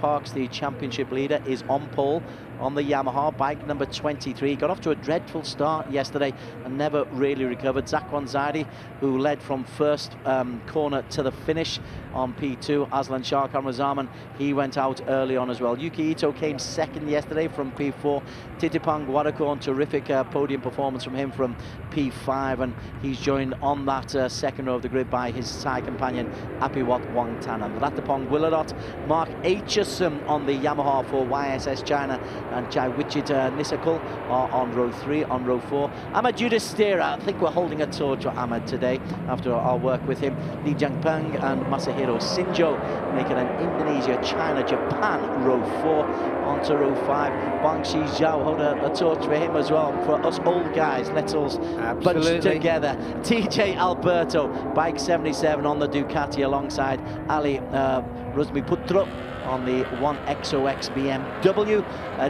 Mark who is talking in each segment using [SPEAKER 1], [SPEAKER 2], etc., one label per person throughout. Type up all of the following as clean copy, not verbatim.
[SPEAKER 1] Parks, the championship leader, is on pole on the Yamaha, bike number 23. Got off to a dreadful start yesterday and never really recovered. Zakwan Zaidi, who led from first corner to the finish on P2. Aslan Shah Kamrazaman, he went out early on as well. Yuki Ito came second yesterday from P4. Titipang Wadakorn, terrific podium performance from him from P5, and he's joined on that second row of the grid by his Thai companion Apiwat Wangtanan. Ratapong Willadot, Mark Aitchison on the Yamaha for YSS China, and Jai Wichit Nisakul are on row 3. On row 4, Ahmad Judistira, I think we're holding a torch for Ahmad today after our work with him. Li Jiangpeng and Masahiro Shinjo making an Indonesia, China, Japan row 4. Onto row 5, Bang Shi Zhao, hold a torch for him as well. For us old guys, let's all bunch together. TJ Alberto, bike 77 on the Ducati alongside Ali Ruzmi Putro on the 1XOX BMW.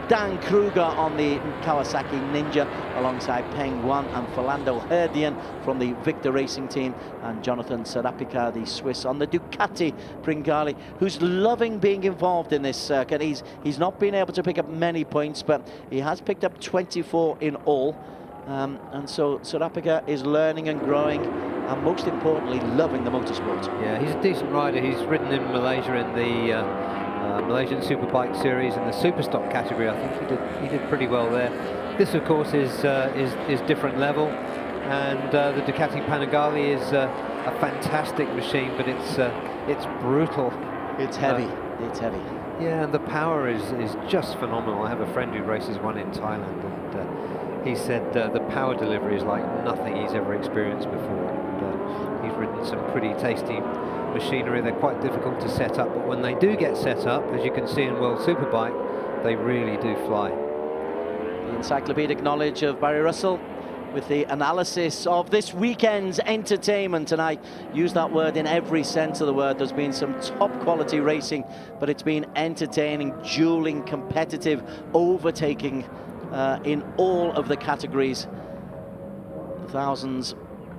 [SPEAKER 1] Dan Kruger on the Kawasaki Ninja alongside Peng Wan and Philando Herdian from the Victor Racing Team, and Jonathan Serapika, the Swiss, on the Ducati Pringali, who's loving being involved in this circuit. He's not been able to pick up many points, but he has picked up 24 in all. And so Serapika is learning and growing, and most importantly, loving the motorsport.
[SPEAKER 2] Yeah, he's a decent rider. He's ridden in Malaysia in the Malaysian Superbike Series in the Superstock category. I think he did pretty well there. This, of course, is different level, and the Ducati Panigale is a fantastic machine, but it's brutal.
[SPEAKER 1] It's heavy. It's heavy.
[SPEAKER 2] Yeah, and the power is just phenomenal. I have a friend who races one in Thailand, and he said the power delivery is like nothing he's ever experienced before. And, he's ridden some pretty tasty machinery. They're quite difficult to set up, but when they do get set up, as you can see in World Superbike, they really do fly.
[SPEAKER 1] The encyclopedic knowledge of Barry Russell with the analysis of this weekend's entertainment, and I use that word in every sense of the word. There's been some top quality racing, but it's been entertaining, dueling, competitive, overtaking in all of the categories. The thousands,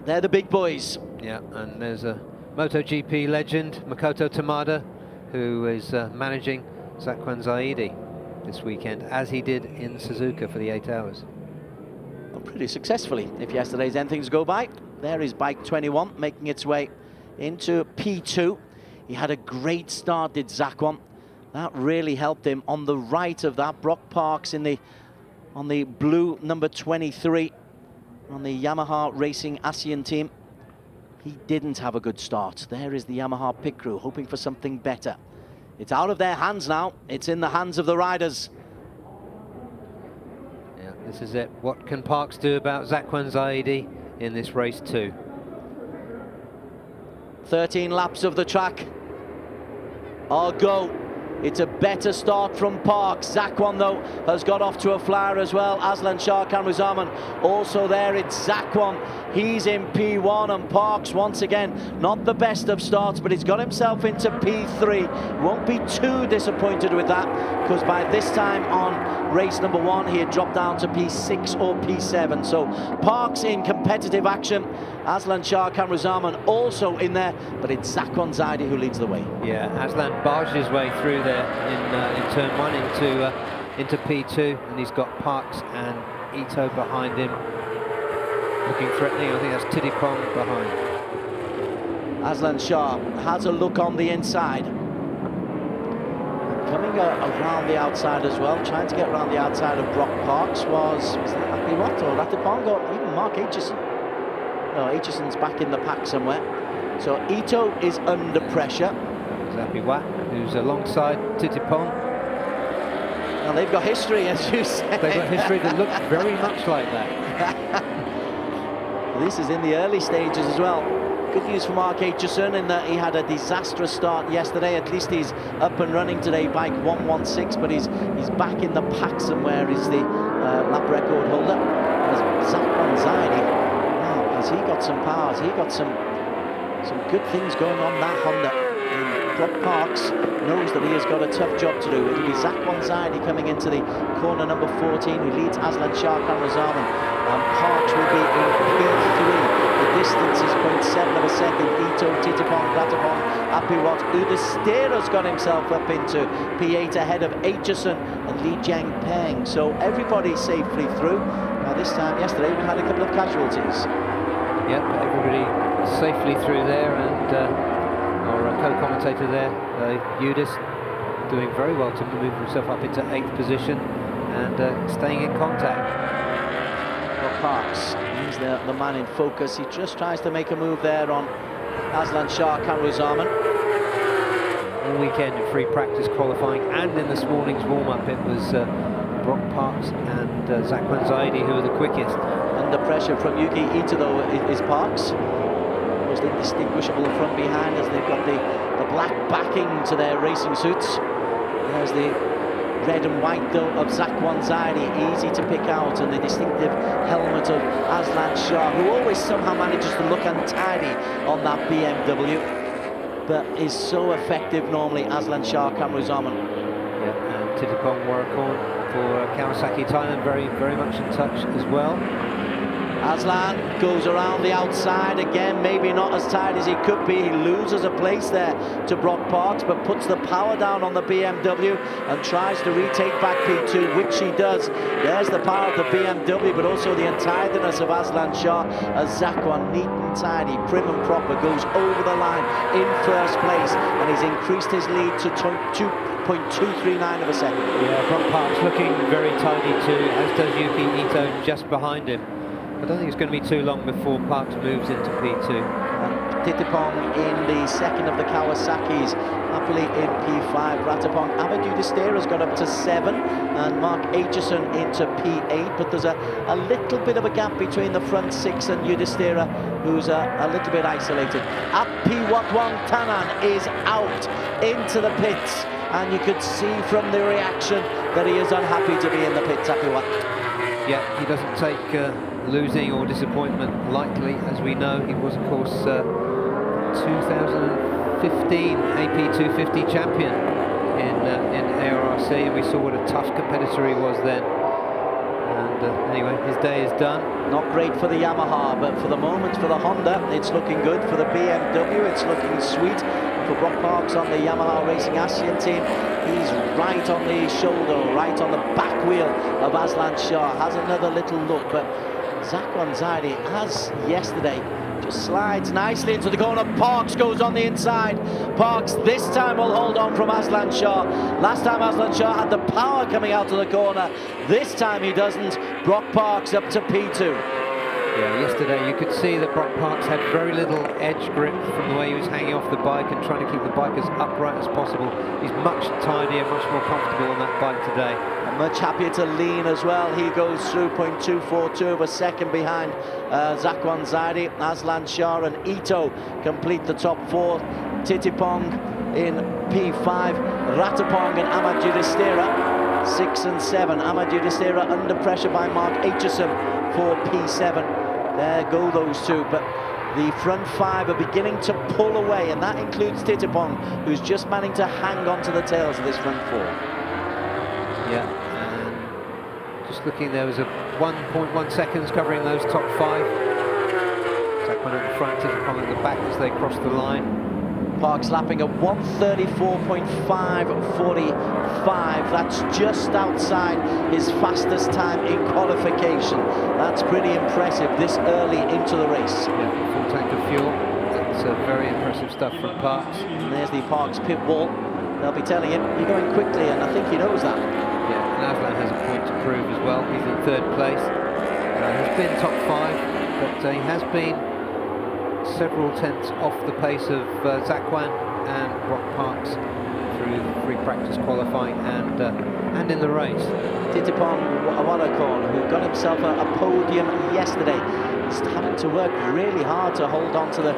[SPEAKER 1] they're the big boys.
[SPEAKER 2] Yeah, and there's a MotoGP legend, Makoto Tamada, who is managing Zakwan Zaidi this weekend, as he did in Suzuka for the 8 hours.
[SPEAKER 1] Well, pretty successfully, if yesterday's anything to go by. There is bike 21 making its way into P2. He had a great start, did Zakwan. That really helped him. On the right of that, Brock Parks on the blue number 23 on the Yamaha Racing ASEAN team. He didn't have a good start. There is the Yamaha pit crew hoping for something better. It's out of their hands now. It's in the hands of the riders.
[SPEAKER 2] Yeah, this is it. What can Parks do about Zakwan Zaidi in this race too?
[SPEAKER 1] 13 laps of the track. I'll go. It's a better start from Parks. Zakwan, though, has got off to a flyer as well. Aslan Shah Kamrazaman also there. It's Zakwan. He's in P1, and Parks, once again, not the best of starts, but he's got himself into P3. Won't be too disappointed with that, because by this time on race number 1, he had dropped down to P6 or P7. So Parks in competitive action. Aslan Shah Kamrazaman also in there, but it's Zakwan Zaidi who leads the way.
[SPEAKER 2] Yeah, Aslan barged his way through there in turn 1 into P2, and he's got Parks and Ito behind him, looking threatening. I think that's Tidipong behind.
[SPEAKER 1] Aslan Shah has a look on the inside, coming around the outside as well, trying to get around the outside of Brock Parks. Was that Apiwat or Ratapong or even Mark Aitchison? No, Aitchison's back in the pack somewhere. So Ito is under pressure.
[SPEAKER 2] Apiwat, who's alongside Titipong.
[SPEAKER 1] Now they've got history, as you say.
[SPEAKER 2] They've got history that looks very much like that.
[SPEAKER 1] This is in the early stages as well. Good news for Mark Aitchison in that he had a disastrous start yesterday. At least he's up and running today, bike 116, but he's back in the pack somewhere. He's the lap record holder. As Zakwan Zaidi, wow, has he got some powers? He got some good things going on that Honda. Brock Parks knows that he has got a tough job to do. It'll be Zakwan Zaidi coming into the corner number 14, who leads Aslan Shah Kamrazaman. Parks will be in P3. distance is 0.7 of a second. Ito, Titipong, Ratapong, Apiwat, Udestera's got himself up into P8 ahead of Aitchison and Li Jiangpeng. So everybody's safely through. This time yesterday we had a couple of casualties.
[SPEAKER 2] Yep, everybody safely through there, and our co-commentator there, Udis, doing very well to move himself up into 8th position and staying in contact.
[SPEAKER 1] Well, Parks, he's the man in focus. He just tries to make a move there on Aslan Shah Kamruzaman.
[SPEAKER 2] All weekend in free practice qualifying and in this morning's warm-up, it was Brock Parks and Zakwan Zaidi who were the quickest.
[SPEAKER 1] Under pressure from Yuki Ito, though, is Parks. Almost indistinguishable from behind as they've got the black backing to their racing suits. There's the red and white, though, of Zakwan Zaidi, easy to pick out, and the distinctive helmet of Aslan Shah, who always somehow manages to look untidy on that BMW, but is so effective normally, Aslan Shah Kamruzaman.
[SPEAKER 2] Yeah, and Titipong Warakon for Kawasaki Thailand, very much in touch as well.
[SPEAKER 1] Aslan goes around the outside again, maybe not as tight as he could be. He loses a place there to Brock Parks, but puts the power down on the BMW and tries to retake back P2, which he does. There's the power of the BMW, but also the untidiness of Aslan Shah, as Zakwan, neat and tidy, prim and proper, goes over the line in first place, and he's increased his lead to 2.239 of a second.
[SPEAKER 2] Yeah, Brock Parks looking very tidy too, as does Yuki Ito just behind him. I don't think it's going to be too long before Parks moves into P2.
[SPEAKER 1] Titipong in the second of the Kawasaki's, happily in P5. Ratapong, Udestera's got up to 7, and Mark Aitchison into P8, but there's a little bit of a gap between the front 6 and Udestera, who's a little bit isolated. Apiwatwang Tanan is out into the pits, and you could see from the reaction that he is unhappy to be in the pits, Apiwat.
[SPEAKER 2] Yeah, he doesn't take losing or disappointment lightly, as we know. He was, of course, 2015 AP 250 champion in Arrc, and we saw what a tough competitor he was then. And anyway, his day is done.
[SPEAKER 1] Not great for the Yamaha, but for the moment, for the Honda, it's looking good. For the BMW, it's looking sweet. For Brock Parks on the Yamaha Racing ASEAN team, he's right on the shoulder, right on the back wheel of Aslan Shah. Has another little look, but Zakwan Zaidi, as yesterday, just slides nicely into the corner. Parks goes on the inside. Parks this time will hold on from Aslan Shah. Last time Aslan Shah had the power coming out of the corner. This time he doesn't. Brock Parks up to P2.
[SPEAKER 2] Yeah, yesterday you could see that Brock Parks had very little edge grip from the way he was hanging off the bike and trying to keep the bike as upright as possible. He's much tidier, much more comfortable on that bike today.
[SPEAKER 1] And much happier to lean as well. He goes through 0.242 of a second behind Zakwan Zaidi. Aslan Shah and Ito complete the top 4. Titipong in P5. Ratapong and Udestera 6 and 7. Udestera under pressure by Mark Aitchison for P7. There go those two, but the front 5 are beginning to pull away, and that includes Titipong, who's just managing to hang on to the tails of this front 4.
[SPEAKER 2] Yeah, and just looking, there was a 1.1 seconds covering those top 5. Zakwan at the front, Titipong at the back as they cross the line.
[SPEAKER 1] Parks lapping at 1:34.545. That's just outside his fastest time in qualification. That's pretty impressive this early into the race.
[SPEAKER 2] Yeah, full tank of fuel. That's very impressive stuff from Parks.
[SPEAKER 1] And there's the Parks pit wall. They'll be telling him, you're going quickly, and I think he knows that.
[SPEAKER 2] Yeah, and Aslan has a point to prove as well. He's in 3rd place. He's been top 5, but he has been several tenths off the pace of Zakwan and Brock Parks through free practice qualifying and in the race.
[SPEAKER 1] Titipong Warakon, who got himself a podium yesterday, is having to work really hard to hold on to the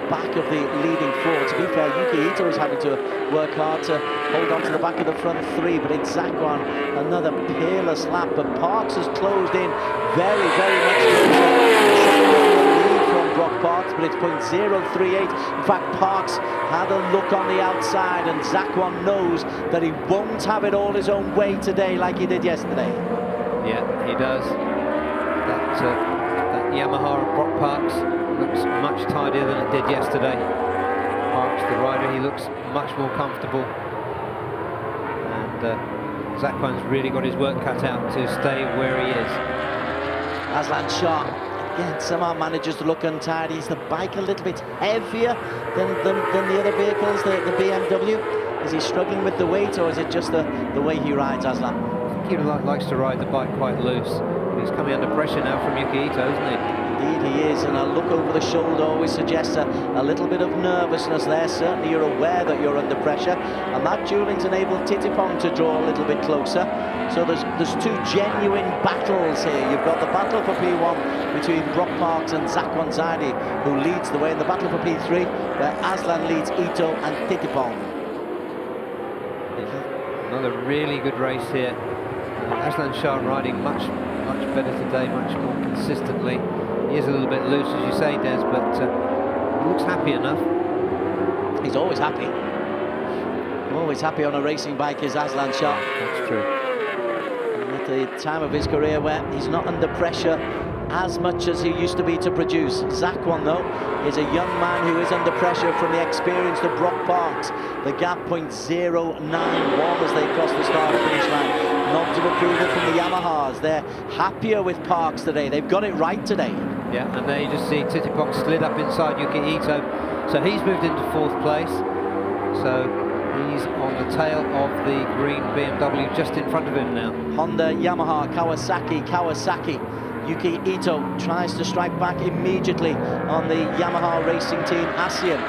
[SPEAKER 1] back of the leading 4. To be fair, Yuki Ito is having to work hard to hold on to the back of the front 3, but it's Zakwan, another peerless lap, but Parks has closed in very, very much from Brock Parks, but it's 0.038. In fact, Parks had a look on the outside, and Zakwan knows that he won't have it all his own way today like he did yesterday.
[SPEAKER 2] Yeah, he does. That Yamaha of Brock Parks looks much tidier than it did yesterday. Arrc, the rider, he looks much more comfortable. And Zhuhai's really got his work cut out to stay where he is.
[SPEAKER 1] Aslan Shah, again, somehow manages to look untidy. Is the bike a little bit heavier than the other vehicles, the BMW? Is he struggling with the weight, or is it just the way he rides, Aslan?
[SPEAKER 2] I think he likes to ride the bike quite loose. He's coming under pressure now from Yuki Ito, isn't he?
[SPEAKER 1] Indeed he is, and a look over the shoulder always suggests a little bit of nervousness there. Certainly you're aware that you're under pressure, and that dueling's enabled Titipong to draw a little bit closer. So there's two genuine battles here. You've got the battle for P1 between Brock Parks and Zhuhai Zaidi, who leads the way, in the battle for P3, where Aslan leads Ito and Titipong.
[SPEAKER 2] Another really good race here. Aslan Shah riding much better today, much more consistently. He is a little bit loose, as you say, Des, but he looks happy enough.
[SPEAKER 1] He's always happy. Always happy on a racing bike is Aslan Shah.
[SPEAKER 2] That's true.
[SPEAKER 1] And at the time of his career where he's not under pressure as much as he used to be to produce. Zhuhai, though, is a young man who is under pressure from the experience of Brock Parks. The gap 0.091 as they cross the start-finish line. Nod to approval from the Yamahas. They're happier with Parks today. They've got it right today.
[SPEAKER 2] Yeah, and there you just see Titipong slid up inside Yuki Ito. So he's moved into 4th place. So he's on the tail of the green BMW just in front of him now.
[SPEAKER 1] Honda, Yamaha, Kawasaki. Yuki Ito tries to strike back immediately on the Yamaha racing team, ASEAN.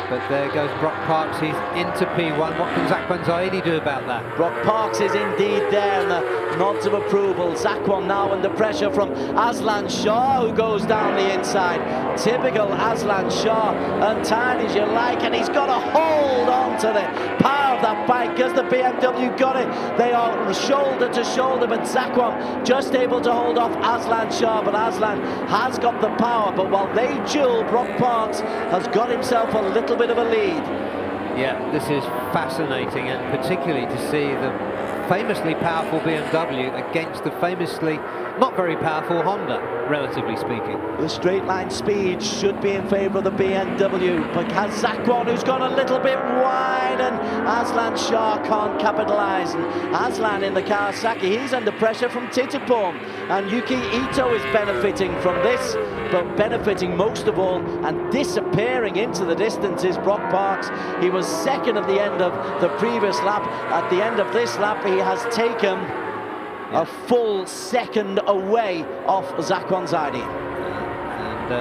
[SPEAKER 2] But there goes Brock Parks, he's into P1. What can Zhuhai Zaidi do about that?
[SPEAKER 1] Brock Parks is indeed there, and the nods of approval. Zhuhai now under pressure from Aslan Shah, who goes down the inside. Typical Aslan Shah, untied as you like, and he's got a hold on to the power of that bike because the BMW got it. They are shoulder to shoulder, but Zhuhai just able to hold off Aslan Shah, but Aslan has got the power. But while they duel, Brock Parks has got himself a little bit of a lead.
[SPEAKER 2] Yeah, this is fascinating, and particularly to see the famously powerful BMW against the famously not very powerful Honda, relatively speaking.
[SPEAKER 1] The straight line speed should be in favour of the BMW, but has Zhuhai, who's gone a little bit wide, and Aslan Shah can't capitalise. And Aslan in the Kawasaki, he's under pressure from Titipong, and Yuki Ito is benefiting from this, but benefiting most of all and disappearing into the distance is Brock Parks. He was second at the end of the previous lap. At the end of this lap, he has taken a full second away off Zhuhai Zaidi.
[SPEAKER 2] And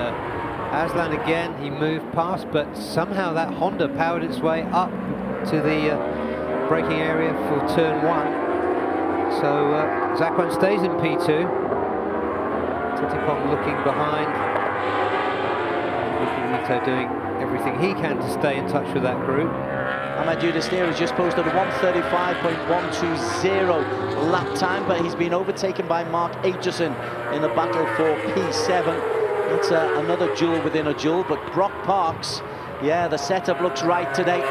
[SPEAKER 2] Aslan again, he moved past, but somehow that Honda powered its way up to the braking area for turn 1. So Zhuhai stays in P2. Titipong looking behind. Yuki Ito doing everything he can to stay in touch with that group.
[SPEAKER 1] Amadou Destir has just posted a 1:35.120 lap time, but he's been overtaken by Mark Aitchison in the battle for P7. It's another duel within a duel, but Brock Parks, yeah, the setup looks right today.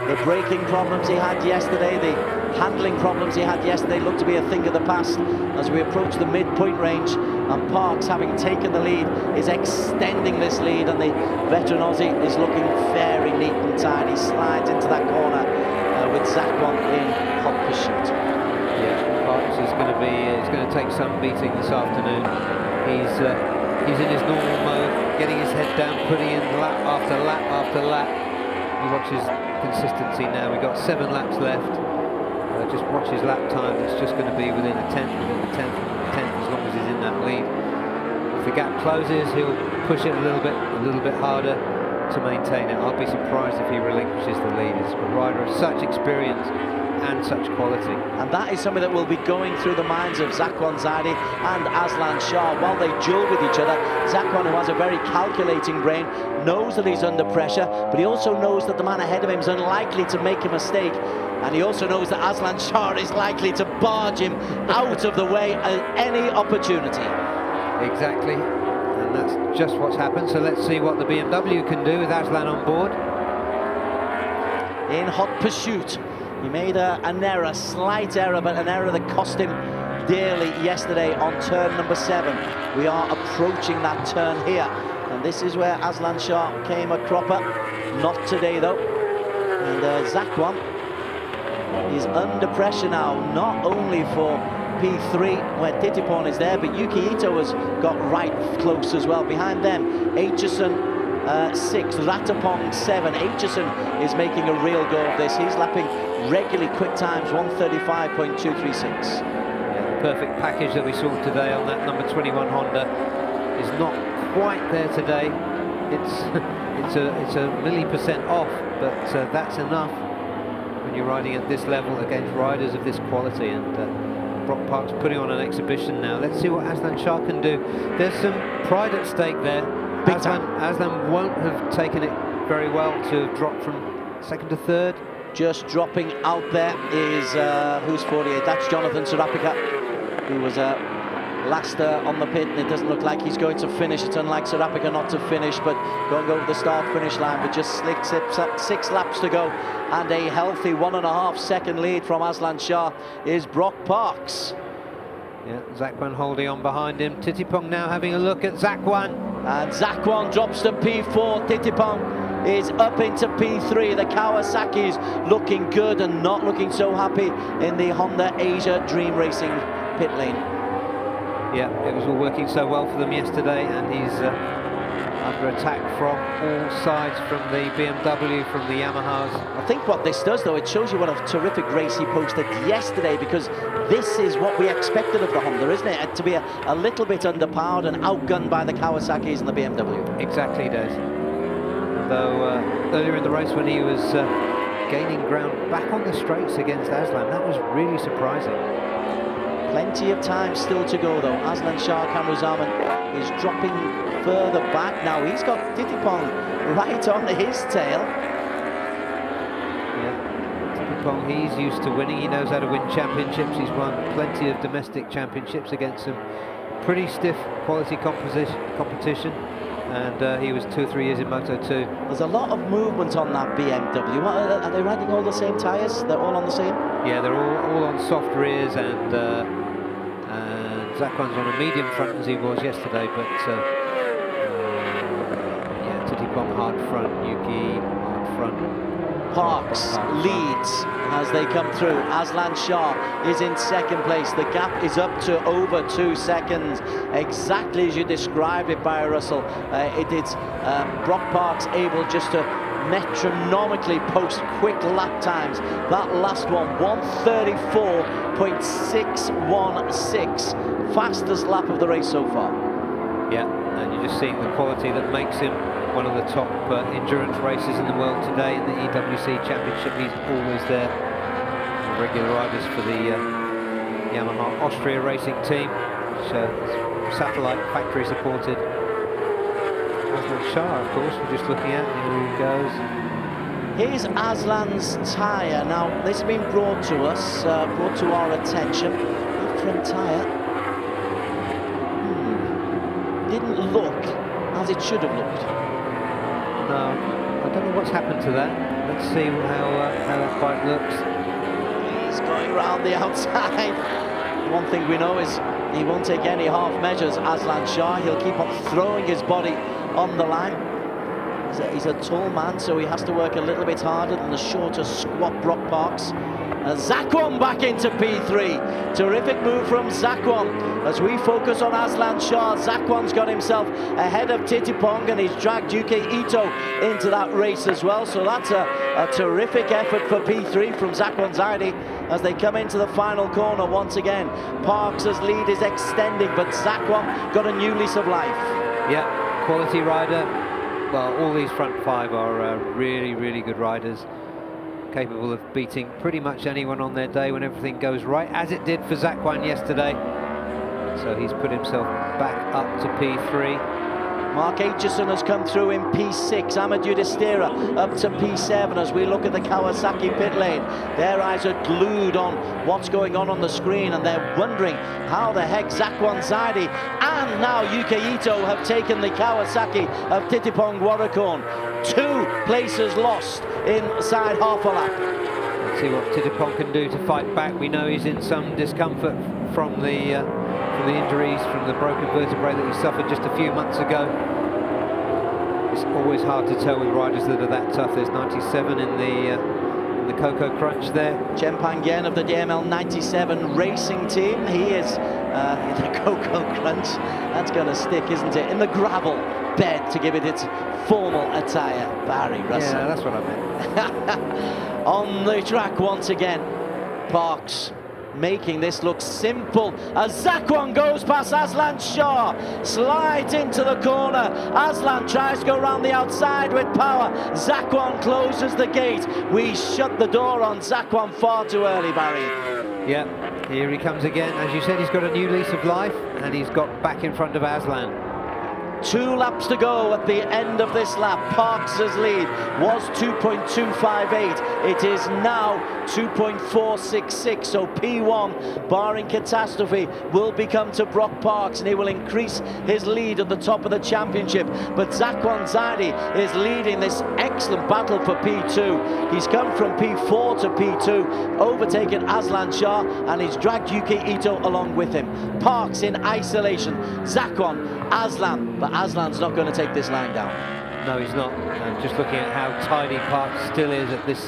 [SPEAKER 1] The braking problems he had yesterday, the handling problems he had yesterday look to be a thing of the past as we approach the midpoint range, and Parks, having taken the lead, is extending this lead, and the veteran Aussie is looking very neat and tidy. He slides into that corner with Zhuhai in hot pursuit.
[SPEAKER 2] Yeah, Parks is going to take some beating this afternoon. He's in his normal mode, getting his head down, putting in lap after lap after lap. You watch his consistency now. We've got 7 laps left. Just watch his lap time. It's just going to be within a tenth, as long as he's in that lead. If the gap closes, he'll push it a little bit harder to maintain it. I'll be surprised if he relinquishes the lead. He's a rider of such experience and such quality. And
[SPEAKER 1] that is something that will be going through the minds of Zhuhai Zaidi and Aslan Shah while they duel with each other. Zhuhai, who has a very calculating brain, knows that he's under pressure, but he also knows that the man ahead of him is unlikely to make a mistake. And he also knows that Aslan Shah is likely to barge him out of the way at any opportunity.
[SPEAKER 2] Exactly, and that's just what's happened. So let's see what the BMW can do with Aslan on board.
[SPEAKER 1] In hot pursuit, he made an error, slight error, but an error that cost him dearly yesterday on turn number 7. We are approaching that turn here. And And this is where Aslan Shah came a cropper. Not today, though. And Zakwan is under pressure now, not only for P3, where Titipon is there, but Yuki Ito has got right close as well. Behind them, Aitchison 6, Ratapong 7. Aitchison is making a real go of this. He's lapping regularly quick times, 1:35.236.
[SPEAKER 2] Yeah, the perfect package that we saw today on that number 21 Honda is not quite there today. It's a milli% off, but that's enough when you're riding at this level against riders of this quality. And Brock Park's putting on an exhibition now. Let's see what Aslan Shah can do. There's some pride at stake there. Aslan won't have taken it very well to have dropped from second to third.
[SPEAKER 1] Just dropping out there is who's 48? That's Jonathan Serapika, who was last on the pit, and it doesn't look like he's going to finish. It's unlike Serapika not to finish, but going over the start-finish line, but just 6 laps to go, and a healthy 1.5 second lead from Aslan Shah is Brock Parks.
[SPEAKER 2] Yeah, Zakwan holding on behind him. Titipong now having a look at Zakwan.
[SPEAKER 1] And Zakwan drops to P4. Titipong is up into P3. The Kawasaki's looking good and not looking so happy in the Honda Asia Dream Racing pit lane.
[SPEAKER 2] Yeah, it was all working so well for them yesterday, and he's under attack from all sides, from the BMW, from the Yamahas.
[SPEAKER 1] I think what this does, though, it shows you what a terrific race he posted yesterday, because this is what we expected of the Honda, isn't it? To be a little bit underpowered and outgunned by the Kawasaki's and the BMW.
[SPEAKER 2] Exactly, it does. Though earlier in the race, when he was gaining ground back on the straights against Aslan, that was really surprising.
[SPEAKER 1] Plenty of time still to go, though. Aslan Shah Kamruzaman is dropping further back now. He's got Titipong right on his tail.
[SPEAKER 2] Yeah, Titipong, he's used to winning. He knows how to win championships. He's won plenty of domestic championships against some pretty stiff quality competition. And he was 2 or 3 years in Moto2.
[SPEAKER 1] There's a lot of movement on that BMW. Are they riding all the same tyres? They're all on the same?
[SPEAKER 2] Yeah, they're all on soft rears, and Zakwan's on a medium front as he was yesterday, but yeah, Titipong hard front, Yuki hard front.
[SPEAKER 1] Parks leads as they come through. Aslan Shah is in second place. The gap is up to over 2 seconds, exactly as you described it, Barry Russell. It is Brock Parks able just to metronomically post quick lap times. That last one, 1:34.616, fastest lap of the race so far.
[SPEAKER 2] Yeah, and you're just seeing the quality that makes him one of the top endurance racers in the world today. In the EWC Championship, he's always there. Regular riders for the Yamaha Austria racing team, which is satellite factory supported. Aslan Shah, of course, we're just looking at. Here he goes.
[SPEAKER 1] Here's Aslan's tyre. Now, this has been brought to us, brought to our attention. The front tyre didn't look as it should have looked.
[SPEAKER 2] No, I don't know what's happened to that. Let's see how that bike looks.
[SPEAKER 1] He's going around the outside. One thing we know is he won't take any half measures, Aslan Shah. He'll keep on throwing his body on the line. He's a tall man, so he has to work a little bit harder than the shorter, squat Brock Parks. Zakwan back into P3. Terrific move from Zakwan. As we focus on Aslan Shah, Zakwan's got himself ahead of Titipong, and he's dragged Yuki Ito into that race as well. So that's a terrific effort for P3 from Zakwan Zaidi as they come into the final corner once again. Parks' lead is extending, but Zakwan got a new lease of life.
[SPEAKER 2] Yeah, quality rider. Well, all these front five are really, really good riders, capable of beating pretty much anyone on their day when everything goes right, as it did for Zakwan yesterday. So he's put himself back up to P3.
[SPEAKER 1] Mark Aitchison has come through in P6. Amadou Destira up to P7 as we look at the Kawasaki pit lane. Their eyes are glued on what's going on the screen, and they're wondering how the heck Zakwan Zaidi and now Yuki Ito have taken the Kawasaki of Titipong Warracorn. 2 places lost inside half a lap.
[SPEAKER 2] Let's see what Titipong can do to fight back. We know he's in some discomfort from the injuries, from the broken vertebrae that he suffered just a few months ago. it's always hard to tell with riders that are that tough. There's 97 in the Coco Crunch there.
[SPEAKER 1] Chempang Yen of the DML 97 racing team. He is in the Coco Crunch. That's going to stick, isn't it? In the gravel bed to give it its formal attire. Barry Russell.
[SPEAKER 2] Yeah, that's what I meant.
[SPEAKER 1] On the track once again, Parks making this look simple as Zakwan goes past Aslan Shah, slides into the corner. Aslan tries to go around the outside with power. Zakwan closes the gate. We shut the door on Zakwan far too early, Barry.
[SPEAKER 2] Yeah, here he comes again. As you said, he's got a new lease of life, and he's got back in front of Aslan.
[SPEAKER 1] 2 laps to go at the end of this lap. Parks' lead was 2.258. It is now 2.466. So P1, barring catastrophe, will become to Brock Parks, and he will increase his lead at the top of the championship. But Zakwan Zadi is leading this excellent battle for P2. He's come from P4 to P2, overtaken Aslan Shah, and he's dragged Yuki Ito along with him. Parks in isolation. Zakwan, Aslan, but Aslan's not going to take this line down.
[SPEAKER 2] No, he's not. Just looking at how tidy Parks still is at this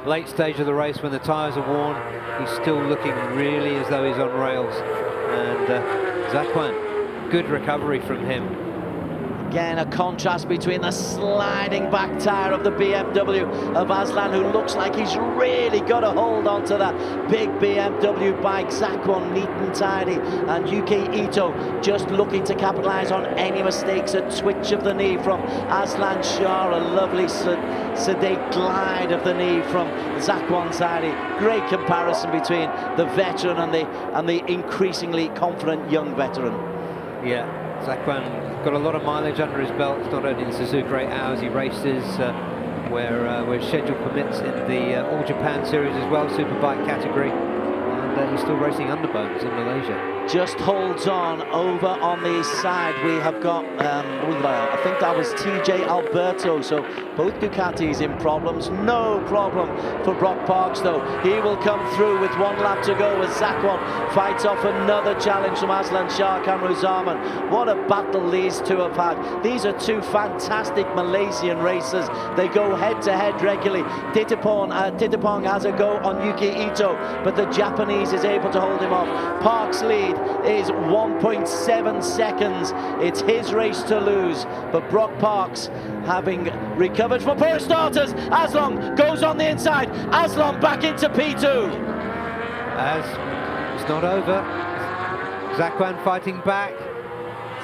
[SPEAKER 2] late stage of the race when the tyres are worn, he's still looking really as though he's on rails. And Zakwan, good recovery from him.
[SPEAKER 1] Again, a contrast between the sliding back tyre of the BMW of Aslan, who looks like he's really got a hold onto that big BMW bike. Zakwan neat and tidy, and Yuki Ito just looking to capitalise on any mistakes. A twitch of the knee from Aslan Shah, a lovely sedate glide of the knee from Zakwan Zadi. Great comparison between the veteran and the increasingly confident young veteran.
[SPEAKER 2] Yeah, Zakwan got a lot of mileage under his belt. It's not only in Suzuka 8 Hours, he races where schedule permits in the All Japan Series as well, Superbike category, and he's still racing underbones in Malaysia. Just
[SPEAKER 1] holds on over on the side. We have got, I think that was TJ Alberto, so both Ducatis in problems. No problem for Brock Parks though. He will come through with 1 lap to go as Zakwan fights off another challenge from Aslan Shah Kamruzaman. What a battle these two have had. These are 2 fantastic Malaysian racers. They go head to head regularly. Titipong has a go on Yuki Ito, but the Japanese is able to hold him off. Parks' lead is 1.7 seconds. It's his race to lose, but Brock Parks, having recovered from poor starters, Aslan goes on the inside. Aslan back into P2.
[SPEAKER 2] As it's not over, Zakwan fighting back.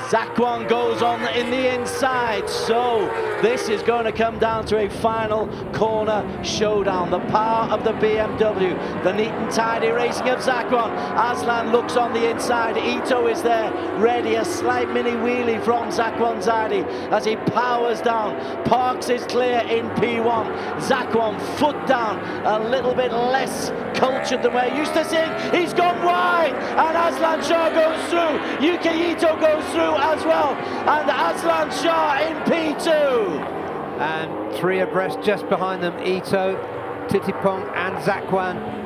[SPEAKER 1] Zakwan goes on in the inside, so this is going to come down to a final corner showdown. The power of the BMW, the neat and tidy racing of Zakwan. Aslan looks on the inside, Ito is there, ready, a slight mini wheelie from Zakwan Zadi as he powers down. Parks is clear in P1, Zakwan foot down, a little bit less cultured than we're used to seeing. He's gone wide, and Aslan Shah goes through, Yuki Ito goes through as well, and Aslan Shah in P2.
[SPEAKER 2] And 3 abreast just behind them, Ito, Titipong and Zakwan.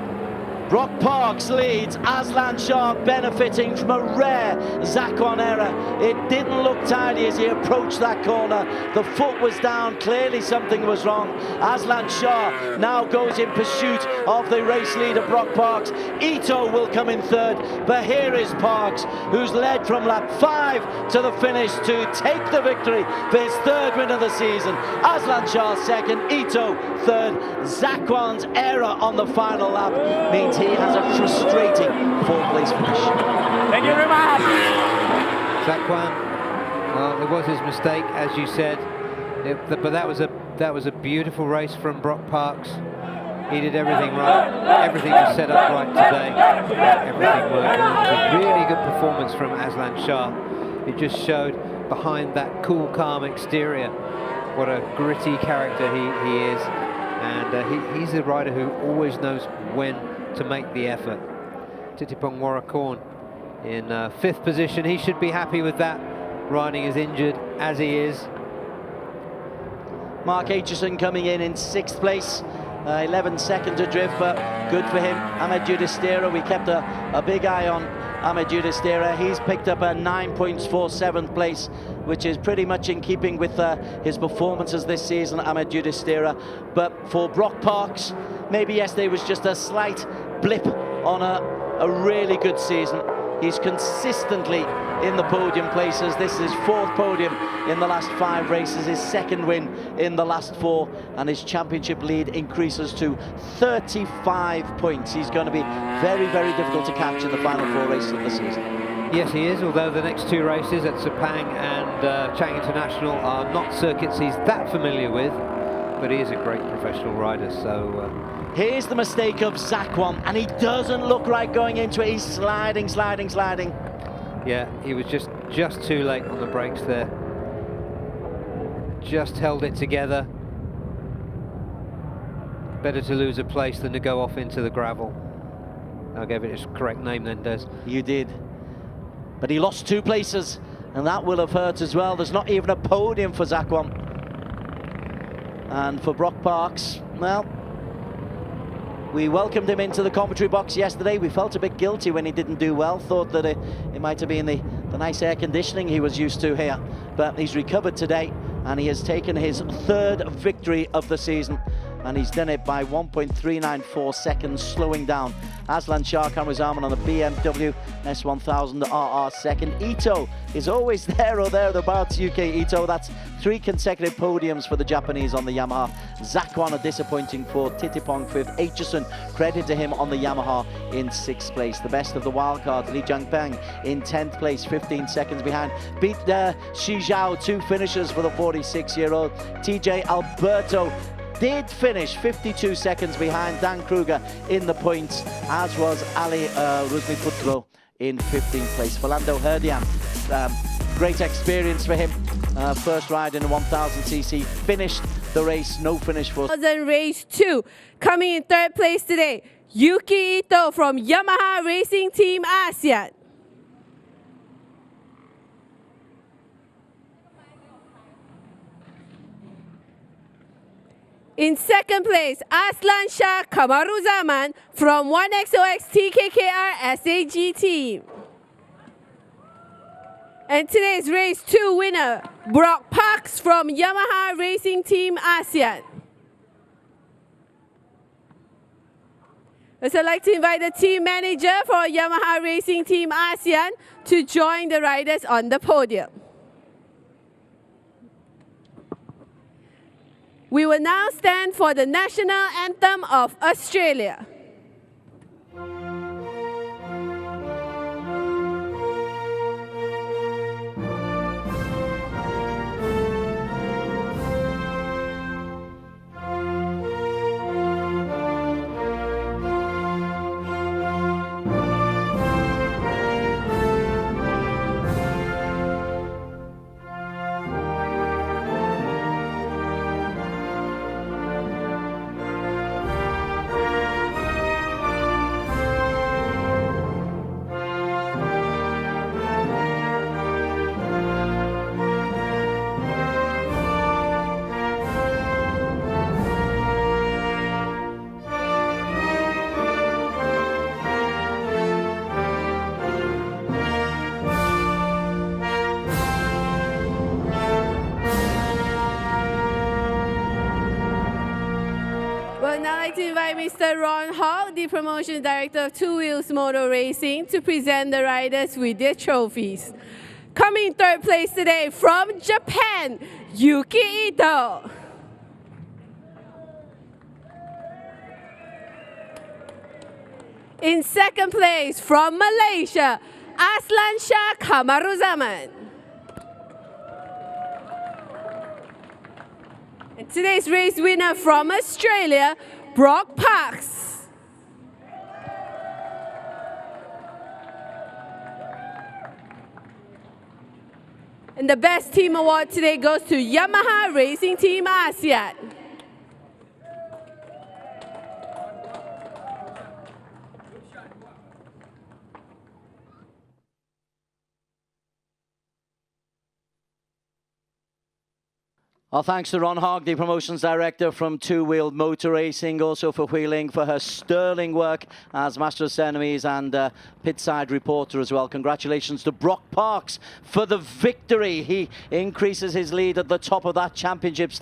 [SPEAKER 1] Brock Parks leads, Aslan Shah benefiting from a rare Zakwan error. It didn't look tidy as he approached that corner. The foot was down, clearly something was wrong. Aslan Shah now goes in pursuit of the race leader Brock Parks. Ito will come in 3rd, but here is Parks, who's led from lap 5 to the finish to take the victory for his 3rd win of the season. Aslan Shah 2nd, Ito 3rd. Zakwan's error on the final lap means he has a frustrating 4th place finish.
[SPEAKER 3] Thank you very much.
[SPEAKER 2] Zakwan, well, it was his mistake, as you said, but that was a beautiful race from Brock Parks. He did everything right. Everything was set up right today. Everything worked. It was a really good performance from Aslan Shah. It just showed behind that cool, calm exterior what a gritty character he is, and he's a rider who always knows when to make the effort. Titipong Warracorn in 5th position. He should be happy with that, riding as injured as he is.
[SPEAKER 1] Mark Aitchison coming in 6th place. 11 seconds adrift, but good for him. Ahmed Judistira, we kept a big eye on Ahmed Yudhistira. He's picked up a 9 points for 7th place, which is pretty much in keeping with his performances this season, Ahmed Yudhistira. But for Brock Parks, maybe yesterday was just a slight blip on a really good season. He's consistently in the podium places. This is his 4th podium in the last 5 races, his 2nd win in the last 4, and his championship lead increases to 35 points. He's going to be very, very difficult to catch in the final 4 races of the season.
[SPEAKER 2] Yes, he is, although the next 2 races at Sepang and Chang International are not circuits he's that familiar with, but he is a great professional rider, so...
[SPEAKER 1] Here's the mistake of Zakwan, and he doesn't look right going into it. He's sliding, sliding, sliding.
[SPEAKER 2] Yeah, he was just too late on the brakes there. Just held it together. Better to lose a place than to go off into the gravel. I gave it its correct name then, Des.
[SPEAKER 1] You did. But he lost 2 places, and that will have hurt as well. There's not even a podium for Zakwan. And for Brock Parks, well, we welcomed him into the commentary box yesterday. We felt a bit guilty when he didn't do well. Thought that it might have been the nice air conditioning he was used to here. But he's recovered today, and he has taken his 3rd victory of the season. And he's done it by 1.394 seconds, slowing down Aslan Shah Kamrazaman on the BMW S1000 RR second. Ito is always there or thereabouts, UK Ito. That's 3 consecutive podiums for the Japanese on the Yamaha. Zakwan, a disappointing 4th, Titipong 5th, Aitchison, credit to him on the Yamaha in 6th place. The best of the wildcards, Li Jiangpeng in 10th place, 15 seconds behind. Beat Xi Zhao, 2 finishes for the 46-year-old. TJ Alberto did finish 52 seconds behind Dan Kruger in the points, as was Ali Rusniputro in 15th place. Philando Herdian, great experience for him. First ride in a 1000cc, finished the race, no finish for...
[SPEAKER 3] Race 2, coming in 3rd place today, Yuki Ito from Yamaha Racing Team ASEAN. In 2nd place, Aslan Shah Kamrazaman from 1XOX TKKR SAG team. And today's race 2 winner, Brock Parks from Yamaha Racing Team ASEAN. I'd like to invite the team manager for Yamaha Racing Team ASEAN to join the riders on the podium. We will now stand for the national anthem of Australia. I'd like to invite Mr. Ron Hall, the Promotion Director of Two Wheels Motor Racing, to present the riders with their trophies. Coming 3rd place today from Japan, Yuki Ito. In 2nd place from Malaysia, Aslan Shah Kamrazaman. And today's race winner from Australia, Brock Parks. And the best team award today goes to Yamaha Racing Team ASEAN.
[SPEAKER 1] Well, thanks to Ron Hogg, the promotions director from Two Wheeled Motor Racing, also for Wheeling for her sterling work as Master of Ceremonies and pitside reporter as well. Congratulations to Brock Parks for the victory. He increases his lead at the top of that championship stand.